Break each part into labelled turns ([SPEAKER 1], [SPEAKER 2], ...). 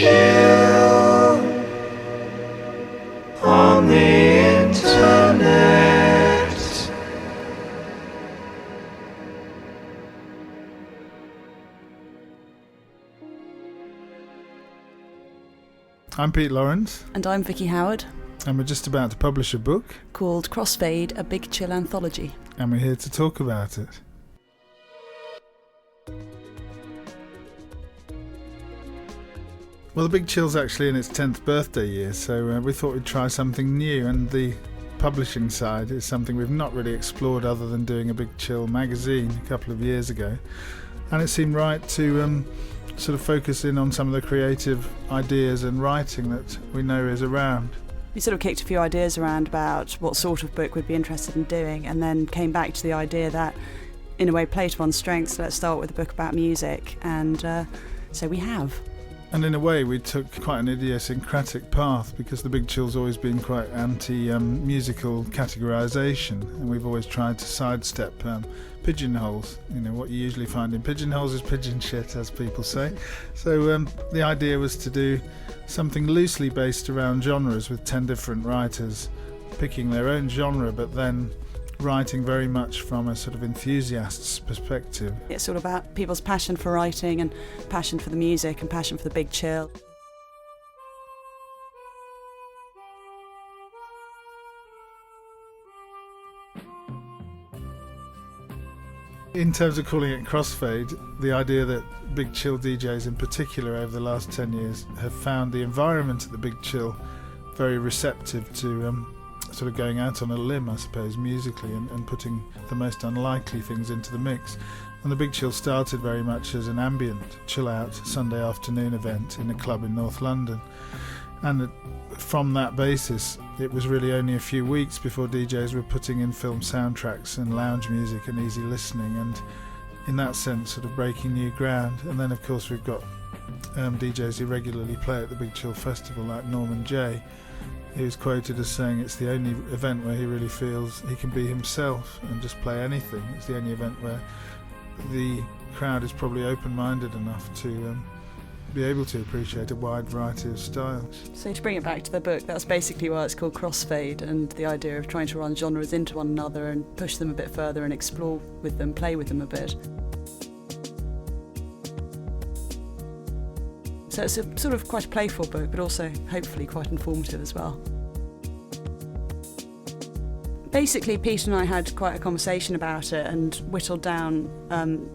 [SPEAKER 1] chill on the internet.
[SPEAKER 2] I'm Pete Lawrence.
[SPEAKER 3] And I'm Vicki Howard.
[SPEAKER 2] And we're just about to publish a book
[SPEAKER 3] called Crossfade, a Big Chill Anthology.
[SPEAKER 2] And we're here to talk about it. Well, the Big Chill's actually in its 10th birthday year, so we thought we'd try something new, and the publishing side is something we've not really explored other than doing a Big Chill magazine a couple of years ago. And it seemed right to sort of focus in on some of the creative ideas and writing that we know is around.
[SPEAKER 3] We sort of kicked a few ideas around about what sort of book we'd be interested in doing, and then came back to the idea that, in a way, play to one's strengths. Let's start with a book about music, and so we have.
[SPEAKER 2] And in a way, we took quite an idiosyncratic path, because the Big Chill's always been quite anti-musical categorisation, and we've always tried to sidestep pigeonholes. You know, what you usually find in pigeonholes is pigeon shit, as people say. So the idea was to do something loosely based around genres, with 10 different writers picking their own genre, but then writing very much from a sort of enthusiast's perspective.
[SPEAKER 3] It's all about people's passion for writing and passion for the music and passion for the Big Chill.
[SPEAKER 2] In terms of calling it Crossfade, the idea that Big Chill DJs in particular over the last 10 years have found the environment at the Big Chill very receptive to sort of going out on a limb, I suppose, musically, and putting the most unlikely things into the mix. And the Big Chill started very much as an ambient, chill-out Sunday afternoon event in a club in North London. And from that basis, it was really only a few weeks before DJs were putting in film soundtracks and lounge music and easy listening, and in that sense sort of breaking new ground. And then of course we've got DJs who regularly play at the Big Chill Festival, like Norman J. He was quoted as saying it's the only event where he really feels he can be himself and just play anything. It's the only event where the crowd is probably open-minded enough to be able to appreciate a wide variety of styles.
[SPEAKER 3] So to bring it back to the book, that's basically why it's called Crossfade, and the idea of trying to run genres into one another and push them a bit further and explore with them, play with them a bit. So it's a sort of quite a playful book, but also hopefully quite informative as well. Basically, Pete and I had quite a conversation about it and whittled down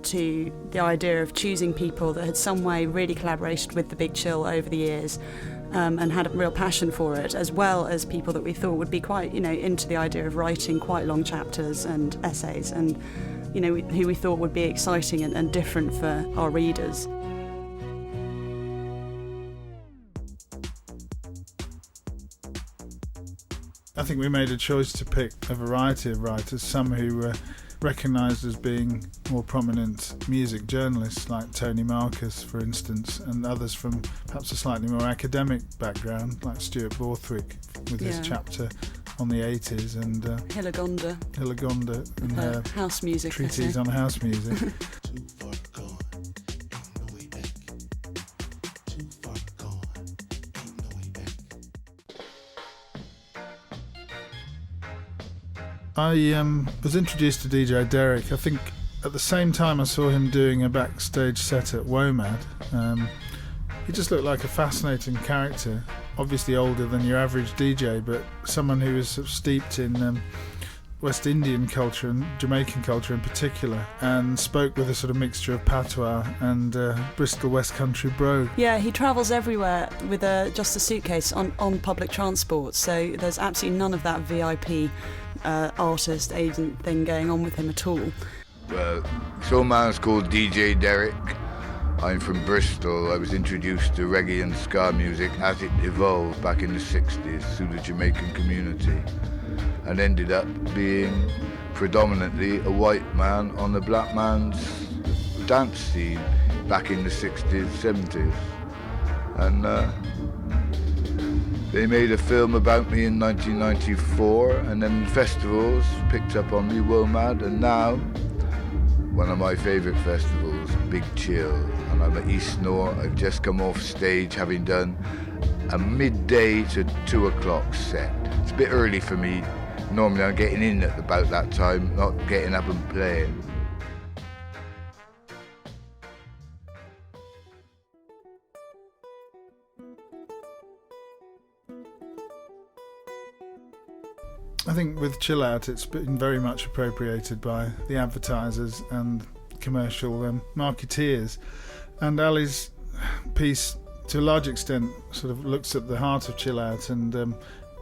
[SPEAKER 3] to the idea of choosing people that had some way really collaborated with the Big Chill over the years and had a real passion for it, as well as people that we thought would be quite, into the idea of writing quite long chapters and essays, and, who we thought would be exciting and different for our readers.
[SPEAKER 2] I think we made a choice to pick a variety of writers, some who were recognised as being more prominent music journalists, like Tony Marcus, for instance, and others from perhaps a slightly more academic background, like Stuart Borthwick with his chapter on the 80s, and
[SPEAKER 3] Hillegonda
[SPEAKER 2] and her
[SPEAKER 3] house music
[SPEAKER 2] treatise on house music. I was introduced to DJ Derek, I think at the same time I saw him doing a backstage set at WOMAD. He just looked like a fascinating character, obviously older than your average DJ, but someone who was sort of steeped in West Indian culture and Jamaican culture in particular, and spoke with a sort of mixture of patois and Bristol West Country brogue.
[SPEAKER 3] Yeah, he travels everywhere with just a suitcase on public transport, so there's absolutely none of that VIP artist, agent thing going on with him at all.
[SPEAKER 4] Well, so man's called DJ Derek. I'm from Bristol. I was introduced to reggae and ska music as it evolved back in the 60s through the Jamaican community, and ended up being predominantly a white man on the black man's dance scene back in the 60s, 70s. And they made a film about me in 1994, and then festivals picked up on me, WOMAD, and now one of my favourite festivals, Big Chill. and I'm at East Snort. I've just come off stage having done a midday to 2 o'clock set. It's a bit early for me. Normally I'm getting in at about that time, not getting up and playing.
[SPEAKER 2] I think with Chill Out, it's been very much appropriated by the advertisers and commercial marketeers. And Ali's piece, to a large extent, sort of looks at the heart of Chill Out and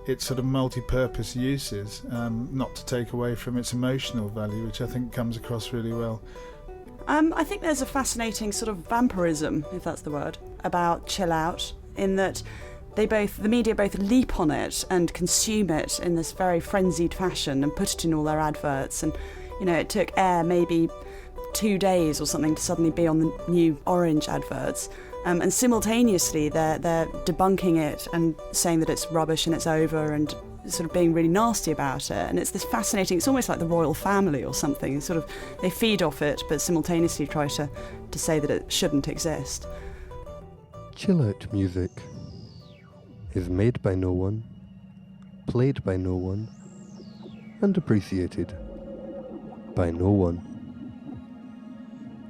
[SPEAKER 2] its sort of multi-purpose uses, not to take away from its emotional value, which I think comes across really well.
[SPEAKER 3] I think there's a fascinating sort of vampirism, if that's the word, about Chill Out, in that the media both leap on it and consume it in this very frenzied fashion and put it in all their adverts. And, you know, it took Air maybe 2 days or something to suddenly be on the new Orange adverts. And simultaneously they're debunking it and saying that it's rubbish and it's over and sort of being really nasty about it. And it's this fascinating, it's almost like the royal family or something. Sort of, they feed off it but simultaneously try to say that it shouldn't exist.
[SPEAKER 5] Chill Out music is made by no one, played by no one, and appreciated by no one.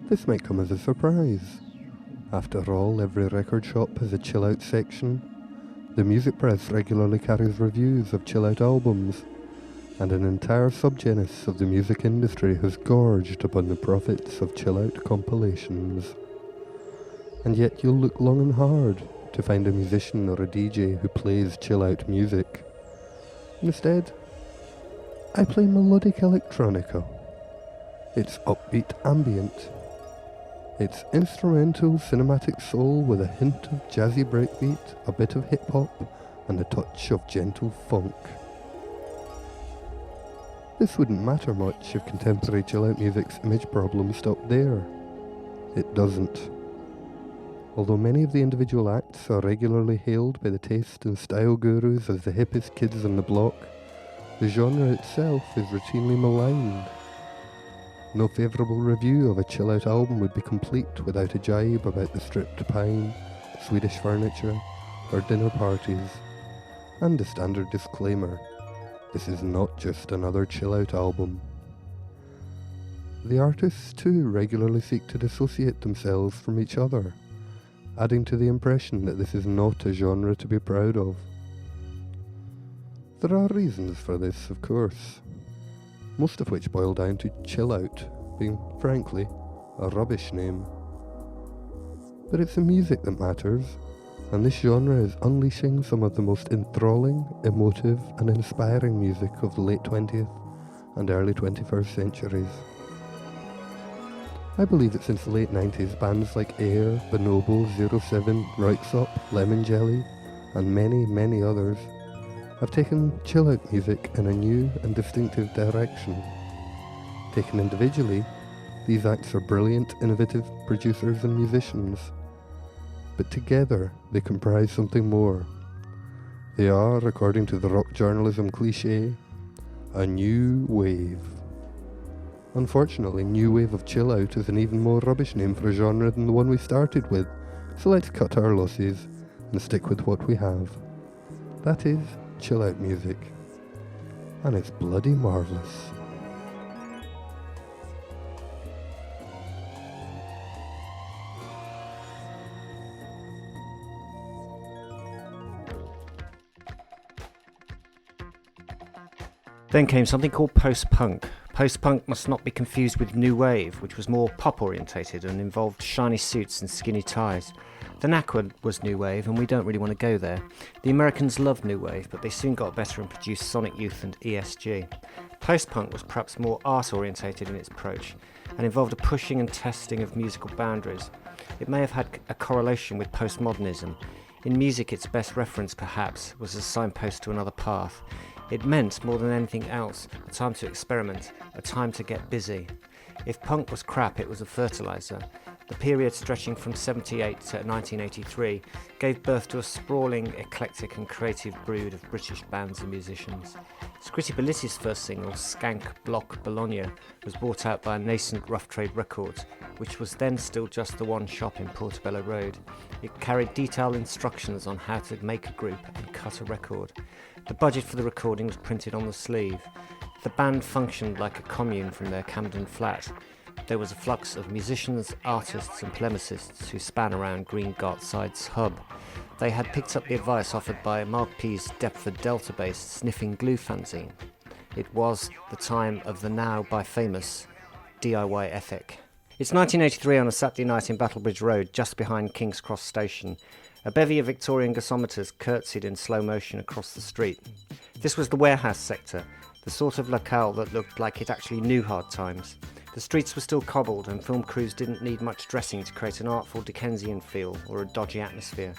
[SPEAKER 5] This might come as a surprise. After all, every record shop has a Chill Out section. The music press regularly carries reviews of Chill Out albums, and an entire subgenus of the music industry has gorged upon the profits of Chill Out compilations. And yet you'll look long and hard to find a musician or a DJ who plays Chill Out music. Instead, I play melodic electronica. It's upbeat ambient. It's instrumental cinematic soul with a hint of jazzy breakbeat, a bit of hip-hop, and a touch of gentle funk. This wouldn't matter much if contemporary Chill Out music's image problem stopped there. It doesn't. Although many of the individual acts are regularly hailed by the taste and style gurus as the hippest kids on the block, the genre itself is routinely maligned. No favourable review of a Chill Out album would be complete without a jibe about the stripped pine, Swedish furniture, or dinner parties, and a standard disclaimer: this is not just another Chill Out album. The artists too regularly seek to dissociate themselves from each other, adding to the impression that this is not a genre to be proud of. There are reasons for this, of course, most of which boil down to Chill Out being, frankly, a rubbish name. But it's the music that matters, and this genre is unleashing some of the most enthralling, emotive, and inspiring music of the late 20th and early 21st centuries. I believe that since the late 90s, bands like Air, Bonobo, 07, Röyksopp, Lemon Jelly, and many, many others have taken Chill Out music in a new and distinctive direction. Taken individually, these acts are brilliant, innovative producers and musicians. But together, they comprise something more. They are, according to the rock journalism cliché, a new wave. Unfortunately, new wave of Chill Out is an even more rubbish name for a genre than the one we started with, so let's cut our losses and stick with what we have. That is Chill Out music. And it's bloody marvellous.
[SPEAKER 6] Then came something called post-punk. Post-punk must not be confused with new wave, which was more pop-orientated and involved shiny suits and skinny ties. The knack was new wave, and we don't really want to go there. The Americans loved new wave, but they soon got better and produced Sonic Youth and ESG. Post-punk was perhaps more art-orientated in its approach, and involved a pushing and testing of musical boundaries. It may have had a correlation with postmodernism. In music, its best reference, perhaps, was a signpost to another path. It meant, more than anything else, a time to experiment, a time to get busy. If punk was crap, it was a fertiliser. the period stretching from 78 to 1983, gave birth to a sprawling, eclectic and creative brood of British bands and musicians. Scritti Polissi's first single, Skank Block Bologna, was bought out by a nascent Rough Trade Records, which was then still just the one shop in Portobello Road. It carried detailed instructions on how to make a group and cut a record. The budget for the recording was printed on the sleeve. The band functioned like a commune from their Camden flat. There was a flux of musicians, artists and polemicists who span around Green Gartside's hub. They had picked up the advice offered by Mark P's Deptford Delta-based Sniffing Glue fanzine. It was the time of the now by famous DIY ethic. It's 1983 on a Saturday night in Battlebridge Road, just behind King's Cross Station. A bevy of Victorian gasometers curtsied in slow motion across the street. This was the warehouse sector, the sort of locale that looked like it actually knew hard times. The streets were still cobbled and film crews didn't need much dressing to create an artful Dickensian feel or a dodgy atmosphere.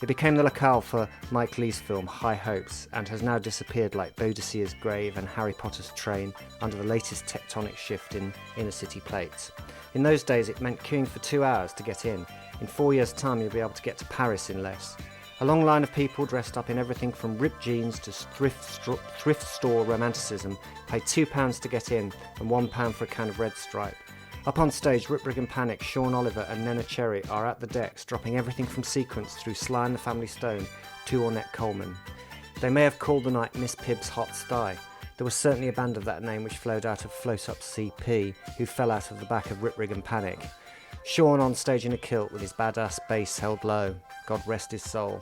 [SPEAKER 6] It became the locale for Mike Leigh's film High Hopes and has now disappeared like Boadicea's grave and Harry Potter's train under the latest tectonic shift in inner city plates. In those days it meant queuing for 2 hours to get in. In 4 years' time you'll be able to get to Paris in less. A long line of people dressed up in everything from ripped jeans to thrift store romanticism paid £2 to get in and £1 for a can of Red Stripe. Up on stage, Rip Rig and Panic, Sean Oliver and Nena Cherry are at the decks, dropping everything from Sequence through Sly and the Family Stone to Ornette Coleman. They may have called the night Miss Pibb's Hot Stye. There was certainly a band of that name which flowed out of Float Up CP, who fell out of the back of Rip Rig and Panic. Sean on stage in a kilt with his badass bass held low. God rest his soul.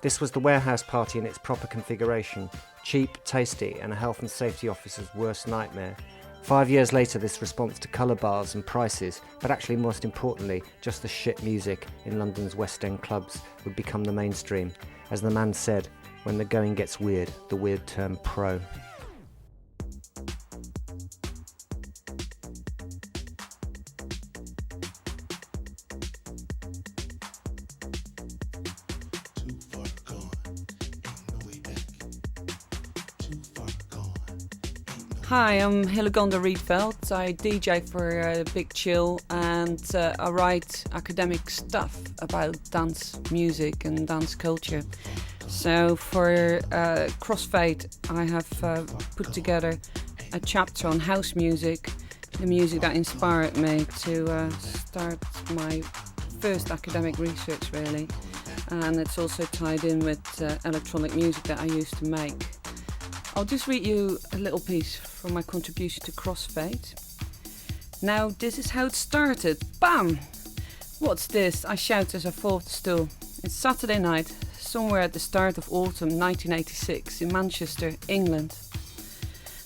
[SPEAKER 6] This was the warehouse party in its proper configuration, cheap, tasty, and a health and safety officer's worst nightmare. 5 years later, this response to colour bars and prices, but actually most importantly, just the shit music in London's West End clubs would become the mainstream. As the man said, when the going gets weird, the weird turn pro.
[SPEAKER 7] Hi, I'm Hillegonda Rietveld. I DJ for Big Chill and I write academic stuff about dance music and dance culture. So for Crossfade, I have put together a chapter on house music, the music that inspired me to start my first academic research, really. And it's also tied in with electronic music that I used to make. I'll just read you a little piece from my contribution to Crossfade. Now, this is how it started. Bam! What's this? I shout as I fall off the stool. It's Saturday night, somewhere at the start of autumn 1986 in Manchester, England.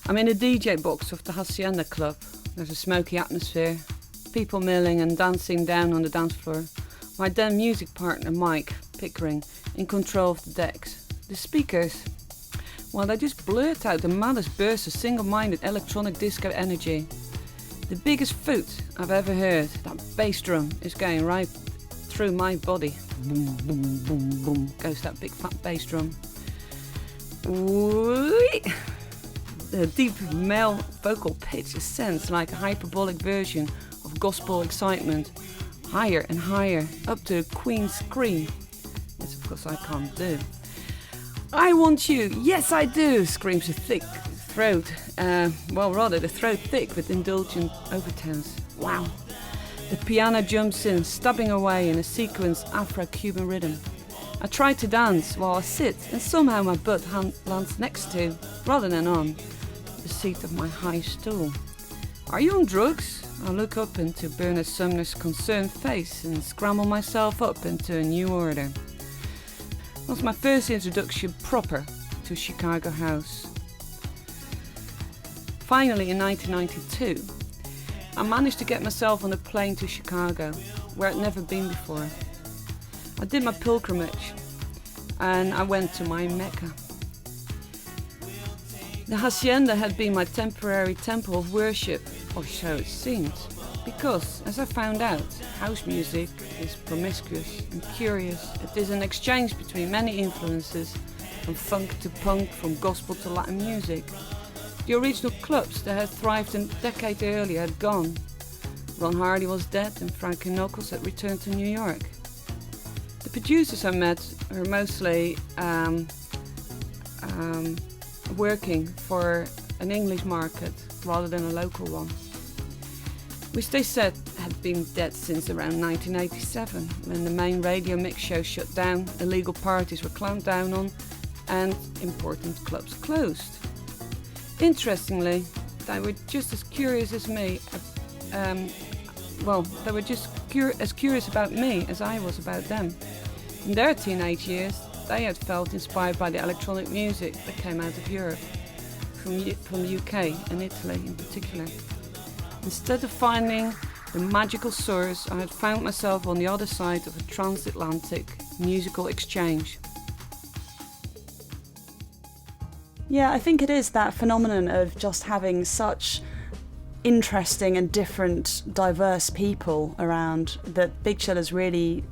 [SPEAKER 7] I'm in the DJ box of the Hacienda Club. There's a smoky atmosphere, people milling and dancing down on the dance floor. My then music partner Mike Pickering in control of the decks. The speakers, well, they just blurt out the maddest burst of single-minded electronic disco energy. The biggest foot I've ever heard. That bass drum is going right through my body. Boom, boom, boom, boom, goes that big fat bass drum. Whee! The deep male vocal pitch ascends like a hyperbolic version of gospel excitement. Higher and higher, up to a queen's scream. This, of course, I can't do. I want you, yes I do, screams a thick throat. The throat thick with indulgent overtones. Wow. The piano jumps in, stubbing away in a sequence Afro-Cuban rhythm. I try to dance while I sit, and somehow my butt lands next to, rather than on, the seat of my high stool. Are you on drugs? I look up into Bernard Sumner's concerned face and scramble myself up into a new order. It was my first introduction proper to Chicago house. Finally, in 1992, I managed to get myself on a plane to Chicago, where I'd never been before. I did my pilgrimage, and I went to my Mecca. The Hacienda had been my temporary temple of worship, or so it seemed, because, as I found out, house music is promiscuous and curious. It is an exchange between many influences, from funk to punk, from gospel to Latin music. The original clubs that had thrived a decade earlier had gone. Ron Hardy was dead and Frankie Knuckles had returned to New York. The producers I met are mostly working for an English market rather than a local one, which they said had been dead since around 1987, when the main radio mix show shut down, illegal parties were clamped down on, and important clubs closed. Interestingly, they were just as curious as me. They were just as curious about me as I was about them. In their teenage years, they had felt inspired by the electronic music that came out of Europe, from the UK and Italy in particular. Instead of finding the magical source, I had found myself on the other side of a transatlantic musical exchange.
[SPEAKER 3] Yeah, I think it is that phenomenon of just having such interesting and different, diverse people around that Big Chillers really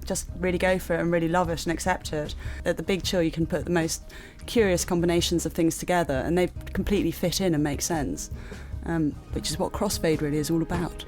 [SPEAKER 3] go for it and really love it and accept it. At the Big Chill you can put the most curious combinations of things together and they completely fit in and make sense, which is what Crossfade really is all about.